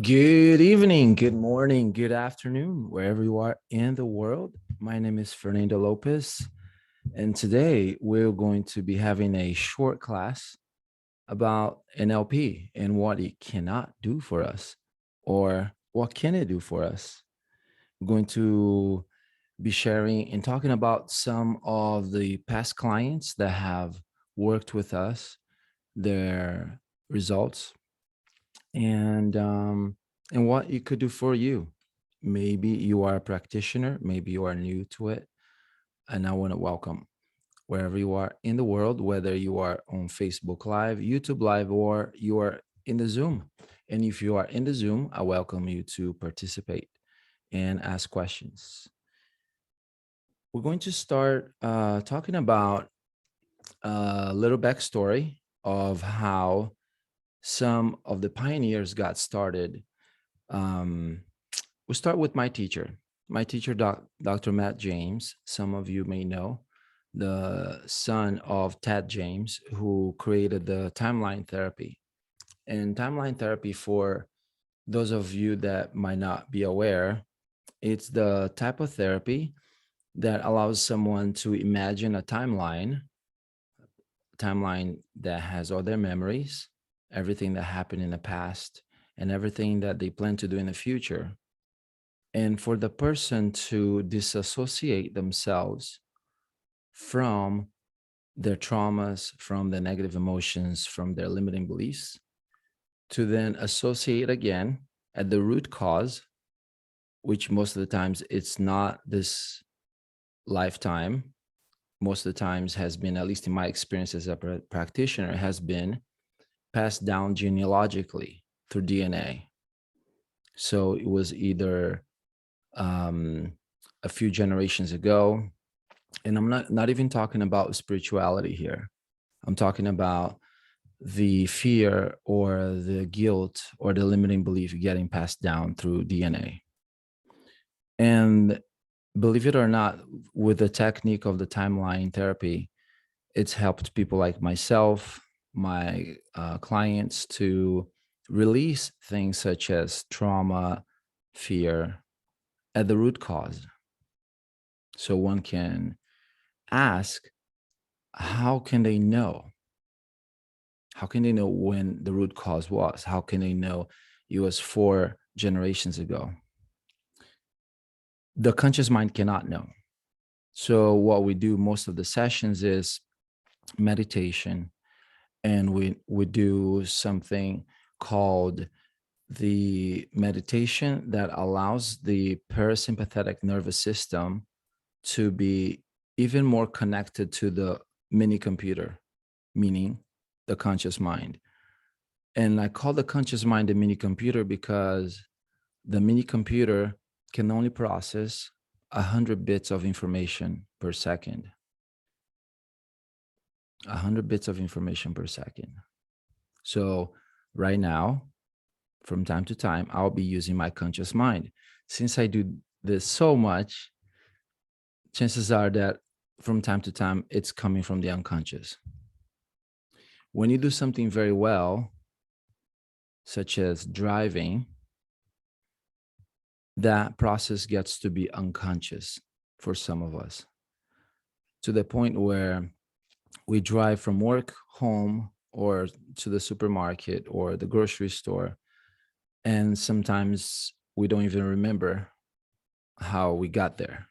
Good evening, good morning, good afternoon, wherever you are in the world. My name is Fernando Lopez, and today we're going to be having a short class about NLP and what it cannot do for us, or what can it do for us. We're going to be sharing and talking about some of the past clients that have worked with us, their results, and what it could do for you. Maybe you are a practitioner, maybe you are new to it, and I want to welcome wherever you are in the world, whether you are on Facebook Live, YouTube Live, or you are in the Zoom. And if you are in the Zoom, I welcome you to participate and ask questions. We're going to start talking about a little backstory of how some of the pioneers got started. We'll start with my teacher. My teacher, Dr. Matt James, some of you may know, the son of Ted James, who created the timeline therapy. And timeline therapy, for those of you that might not be aware, it's the type of therapy that allows someone to imagine a timeline that has all their memories, everything that happened in the past, and everything that they plan to do in the future. And for the person to disassociate themselves from their traumas, from the negative emotions, from their limiting beliefs, to then associate again at the root cause, which most of the times it's not this lifetime. Most of the times has been, at least in my experience as a practitioner, has been passed down genealogically through DNA. So it was either a few generations ago, and I'm not even talking about spirituality here. I'm talking about the fear or the guilt or the limiting belief getting passed down through DNA. And believe it or not, with the technique of the timeline therapy, it's helped people like myself, my clients, to release things such as trauma, fear at the root cause. So one can ask, how can they know? How can they know when the root cause was? How can they know it was 4 generations ago? The conscious mind cannot know. So what we do most of the sessions is meditation, and we do something called the meditation that allows the parasympathetic nervous system to be even more connected to the mini computer, meaning the conscious mind. And I call the conscious mind a mini computer because the mini computer can only process 100 bits of information per second. 100 bits of information per second. So right now, from time to time, I'll be using my conscious mind. Since I do this so much, chances are that from time to time, it's coming from the unconscious. When you do something very well, such as driving, that process gets to be unconscious for some of us, to the point where we drive from work home or to the supermarket or the grocery store, and sometimes we don't even remember how we got there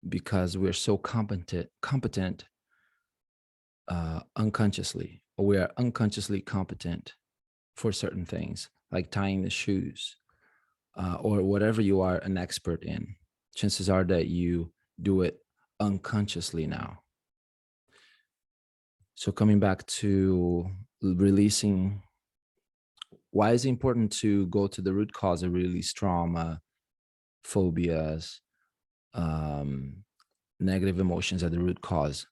because we're so competent unconsciously, or we are unconsciously competent for certain things, like tying the shoes, or whatever you are an expert in. Chances are that you do it unconsciously now. So coming back to releasing, why is it important to go to the root cause and release trauma, phobias, negative emotions at the root cause?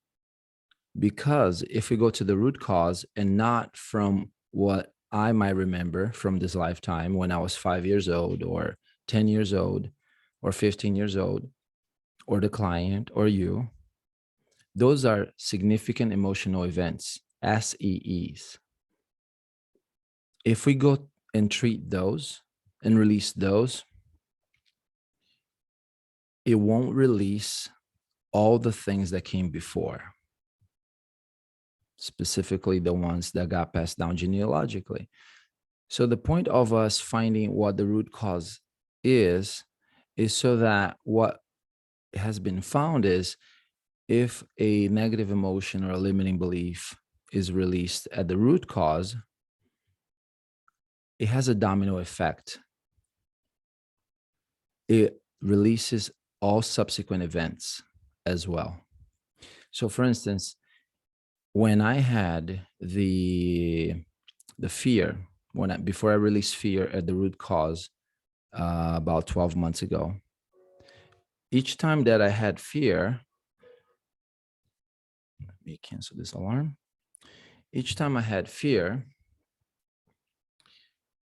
Because if we go to the root cause and not from what I might remember from this lifetime when I was 5 years old or 10 years old or 15 years old, or the client or you, those are significant emotional events, SEEs. If we go and treat those and release those, it won't release all the things that came before, specifically the ones that got passed down genealogically. So the point of us finding what the root cause is so that what has been found is, if a negative emotion or a limiting belief is released at the root cause, it has a domino effect. It releases all subsequent events as well. So for instance, when I had the fear, before I released fear at the root cause, about 12 months ago, each time that I had fear, let me cancel this alarm. Each time I had fear,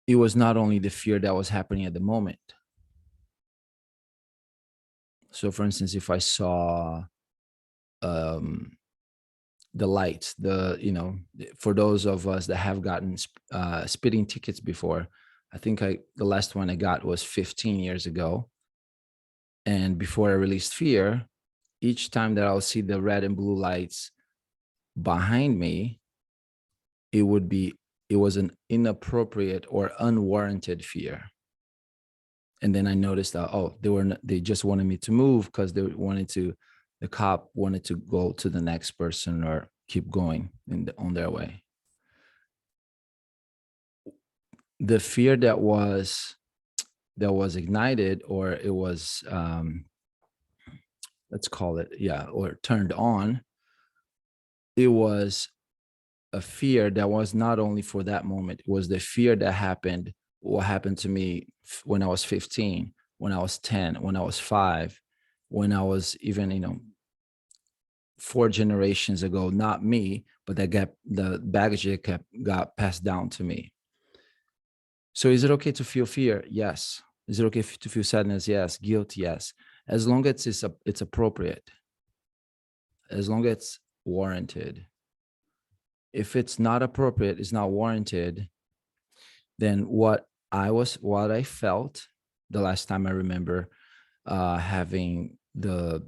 it was not only the fear that was happening at the moment. So for instance, if I saw the lights, for those of us that have gotten speeding tickets before, I think the last one I got was 15 years ago. And before I released fear, each time that I'll see the red and blue lights behind me, it was an inappropriate or unwarranted fear. And then I noticed that, they just wanted me to move because the cop wanted to go to the next person or keep going on their way. The fear that was ignited, or it was, let's call it, or turned on, it was a fear that was not only for that moment. It was the fear that what happened to me when I was 15, when I was 10, when I was 5, when I was even, 4 generations ago, not me, but the baggage that got passed down to me. So is it okay to feel fear? Yes. Is it okay to feel sadness? Yes. Guilt? Yes. As long as it's appropriate, as long as it's warranted. If it's not appropriate, it's not warranted, then what I felt the last time I remember having the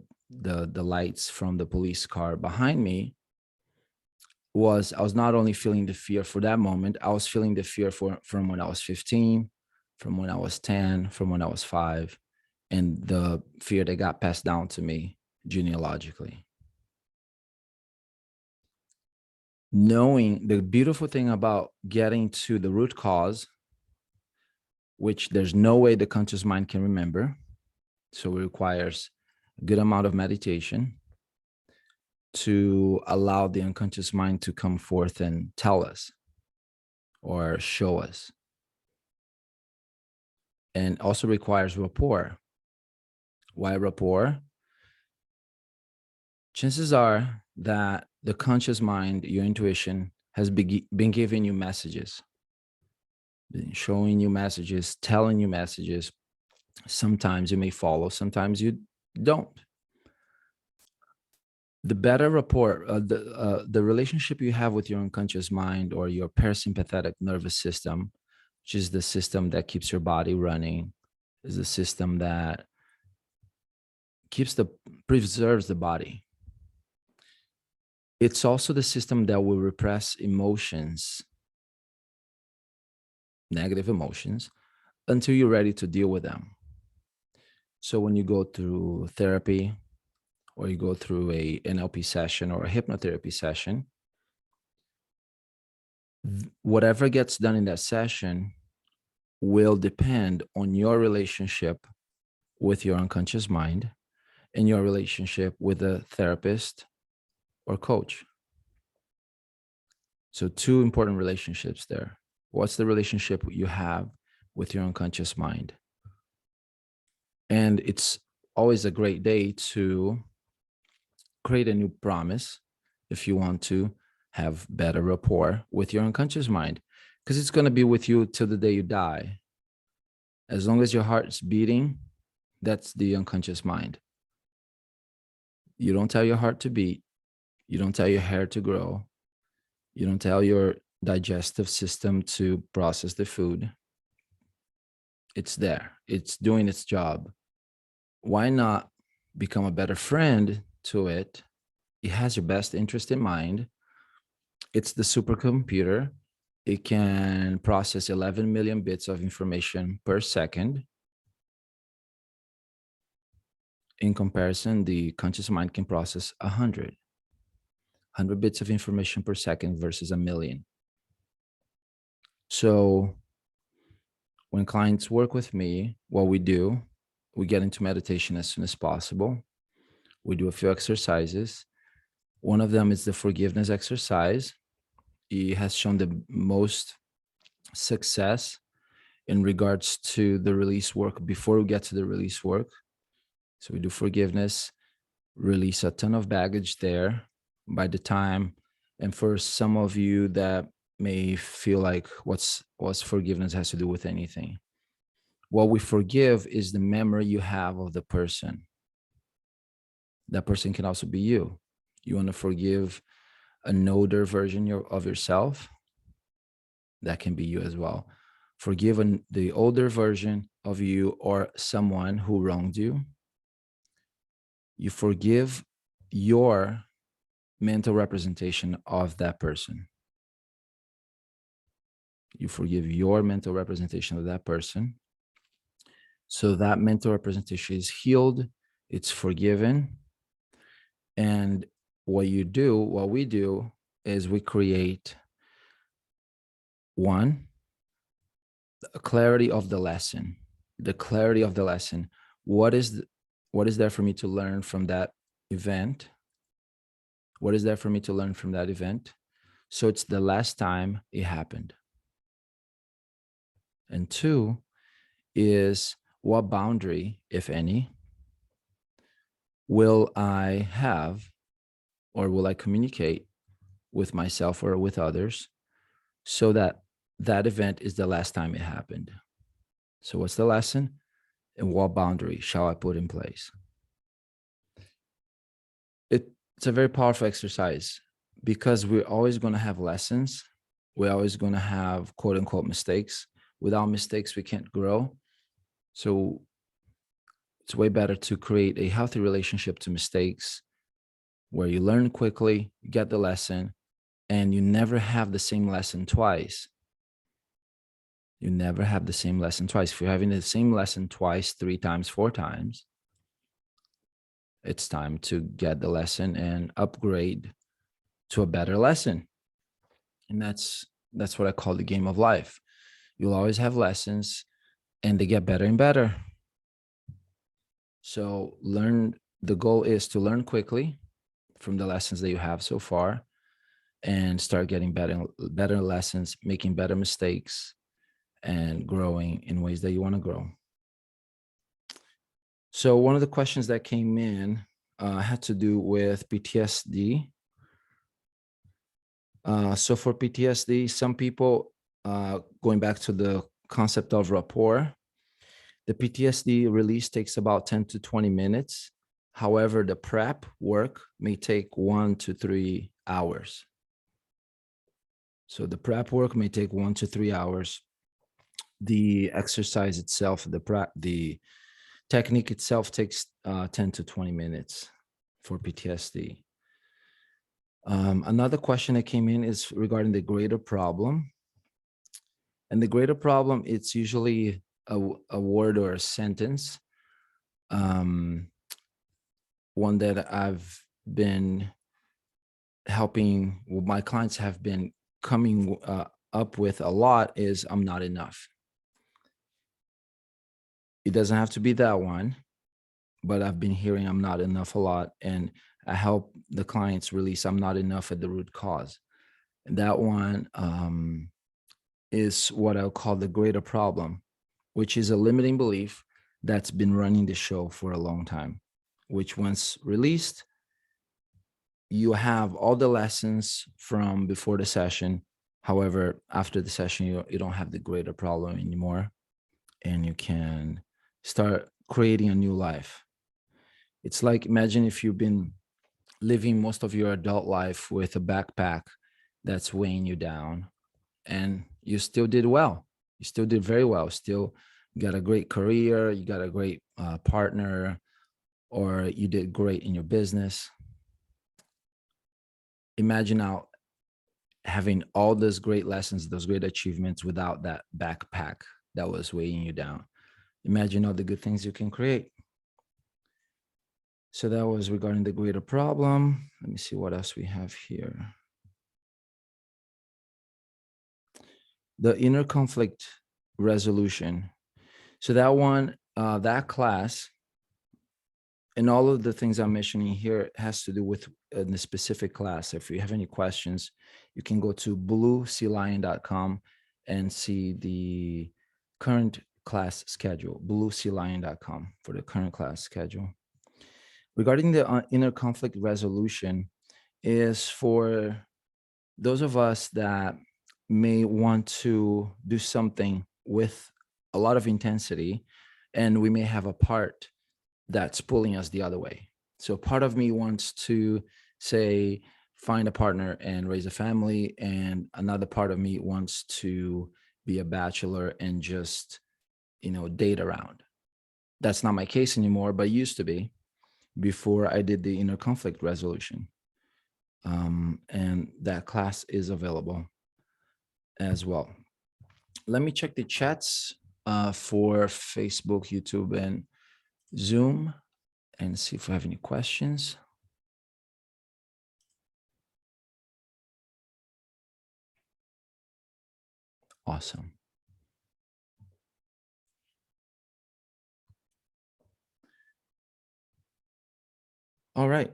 lights from the police car behind me was, I was not only feeling the fear for that moment, I was feeling the fear from when I was 15, from when I was 10, from when I was 5, and the fear that got passed down to me genealogically. Knowing the beautiful thing about getting to the root cause, which there's no way the conscious mind can remember, so it requires a good amount of meditation to allow the unconscious mind to come forth and tell us or show us. And also requires rapport. Why rapport? Chances are that the conscious mind, your intuition, has been giving you messages, been showing you messages, telling you messages. Sometimes you may follow, sometimes you don't. The better rapport, the relationship you have with your unconscious mind or your parasympathetic nervous system, which is the system that keeps your body running, is the system that preserves the body. It's also the system that will repress emotions, negative emotions, until you're ready to deal with them. So when you go through therapy, or you go through a NLP session or a hypnotherapy session, whatever gets done in that session will depend on your relationship with your unconscious mind and your relationship with a therapist or coach. So 2 important relationships there. What's the relationship you have with your unconscious mind? And it's always a great day to create a new promise if you want to have better rapport with your unconscious mind, because it's going to be with you till the day you die. As long as your heart's beating, that's the unconscious mind. You don't tell your heart to beat. You don't tell your hair to grow. You don't tell your digestive system to process the food. It's there. It's doing its job. Why not become a better friend to it? It has your best interest in mind. It's the supercomputer. It can process 11 million bits of information per second. In comparison, the conscious mind can process 100 bits of information per second versus a million. So when clients work with me, what we do, we get into meditation as soon as possible. We do a few exercises. One of them is the forgiveness exercise. It has shown the most success in regards to the release work before we get to the release work. So we do forgiveness, release a ton of baggage there by the time. And for some of you that may feel like what's forgiveness has to do with anything. What we forgive is the memory you have of the person. That person can also be you. You want to forgive an older version of yourself? That can be you as well. Forgive the older version of you or someone who wronged you. You forgive your mental representation of that person. You forgive your mental representation of that person. So that mental representation is healed, it's forgiven. And what we do is we create one, a clarity of the lesson. The clarity of the lesson. What is there for me to learn from that event? What is there for me to learn from that event? So it's the last time it happened. And two is, what boundary, if any, will I have or will I communicate with myself or with others so that that event is the last time it happened? So what's the lesson and what boundary shall I put in place? It's a very powerful exercise because we're always going to have lessons. We're always going to have quote unquote mistakes. Without mistakes, we can't grow. So it's way better to create a healthy relationship to mistakes where you learn quickly, you get the lesson, and you never have the same lesson twice. You never have the same lesson twice. If you're having the same lesson twice, 3 times, 4 times, it's time to get the lesson and upgrade to a better lesson. And that's what I call the game of life. You'll always have lessons and they get better and better. So the goal is to learn quickly from the lessons that you have so far and start getting better lessons, making better mistakes, and growing in ways that you want to grow. So one of the questions that came in had to do with PTSD. So for PTSD, some people, going back to the concept of rapport, the PTSD release takes about 10 to 20 minutes. However, the prep work may take 1 to 3 hours. So the prep work may take 1 to 3 hours. The exercise itself, the technique itself takes 10 to 20 minutes for PTSD. Another question that came in is regarding the greater problem. And the greater problem, it's usually a word or a sentence. One that I've been helping, my clients have been coming up with a lot is, I'm not enough. It doesn't have to be that one, but I've been hearing I'm not enough a lot. And I help the clients release I'm not enough at the root cause. And that one is what I'll call the greater problem, which is a limiting belief that's been running the show for a long time, which once released, you have all the lessons from before the session. However, after the session, you don't have the greater problem anymore, and you can start creating a new life. It's like, imagine if you've been living most of your adult life with a backpack that's weighing you down, and you still did well. You still did very well, still You got a great career, you got a great partner, or you did great in your business. Imagine now having all those great lessons, those great achievements without that backpack that was weighing you down. Imagine all the good things you can create. So that was regarding the greater problem. Let me see what else we have here. The inner conflict resolution. So that one, that class, and all of the things I'm mentioning here has to do with the specific class. If you have any questions, you can go to bluesealion.com and see the current class schedule, bluesealion.com for the current class schedule. Regarding the inner conflict resolution is for those of us that may want to do something with a lot of intensity, and we may have a part that's pulling us the other way. So part of me wants to say, find a partner and raise a family. And another part of me wants to be a bachelor and just, date around. That's not my case anymore, but used to be before I did the inner conflict resolution. And that class is available as well. Let me check the chats for Facebook, YouTube, and Zoom and see if I have any questions. Awesome. All right.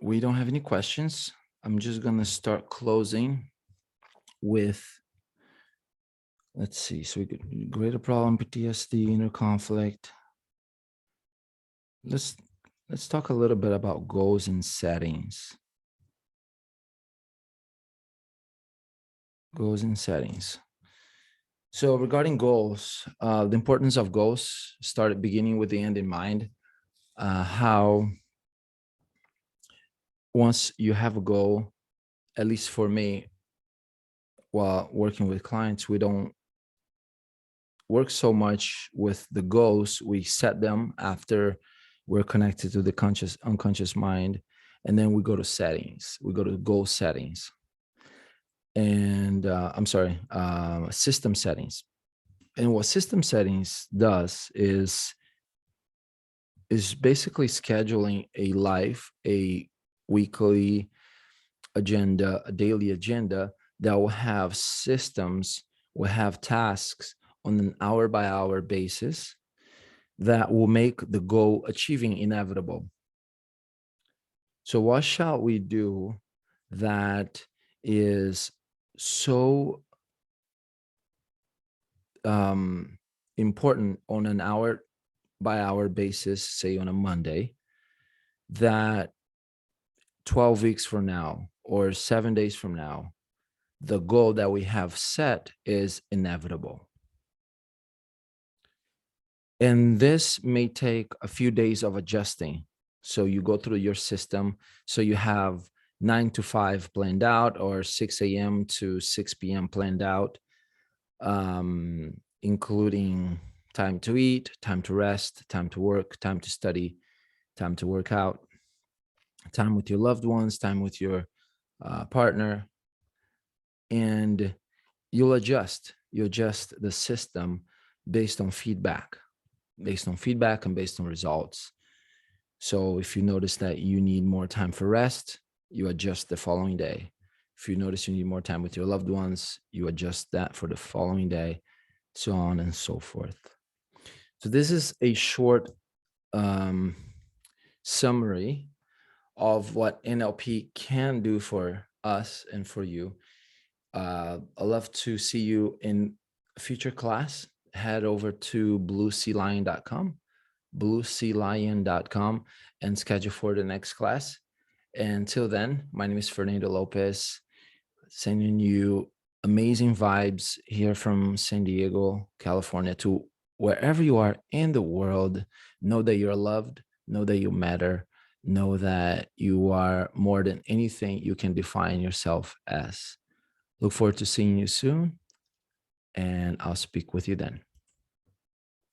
We don't have any questions. I'm just going to start closing with, let's see. So we could greater problem, PTSD, inner conflict. Let's talk a little bit about goals and settings. Goals and settings. So regarding goals, the importance of goals started beginning with the end in mind. How once you have a goal, at least for me, while working with clients, we don't work so much with the goals. We set them after we're connected to the conscious, unconscious mind. And then we go to settings. We go to goal settings. And system settings. And what system settings does is basically scheduling a life, a weekly agenda, a daily agenda that will have systems, will have tasks on an hour by hour basis that will make the goal achieving inevitable. So what shall we do that is so important on an hour by hour basis, say on a Monday, that 12 weeks from now or 7 days from now, the goal that we have set is inevitable. And this may take a few days of adjusting. So you go through your system. So you have 9 to 5 planned out, or 6 a.m. to 6 p.m. planned out, including time to eat, time to rest, time to work, time to study, time to work out, time with your loved ones, time with your partner. And you'll adjust. You adjust the system based on feedback and based on results. So if you notice that you need more time for rest, you adjust the following day. If you notice you need more time with your loved ones, you adjust that for the following day, so on and so forth. So this is a short summary of what NLP can do for us and for you. I'd love to see you in a future class. Head over to bluesealion.com, and schedule for the next class. And until then, my name is Fernando Lopez, sending you amazing vibes here from San Diego, California, to wherever you are in the world. Know that you're loved, know that you matter, know that you are more than anything you can define yourself as. Look forward to seeing you soon, and I'll speak with you then.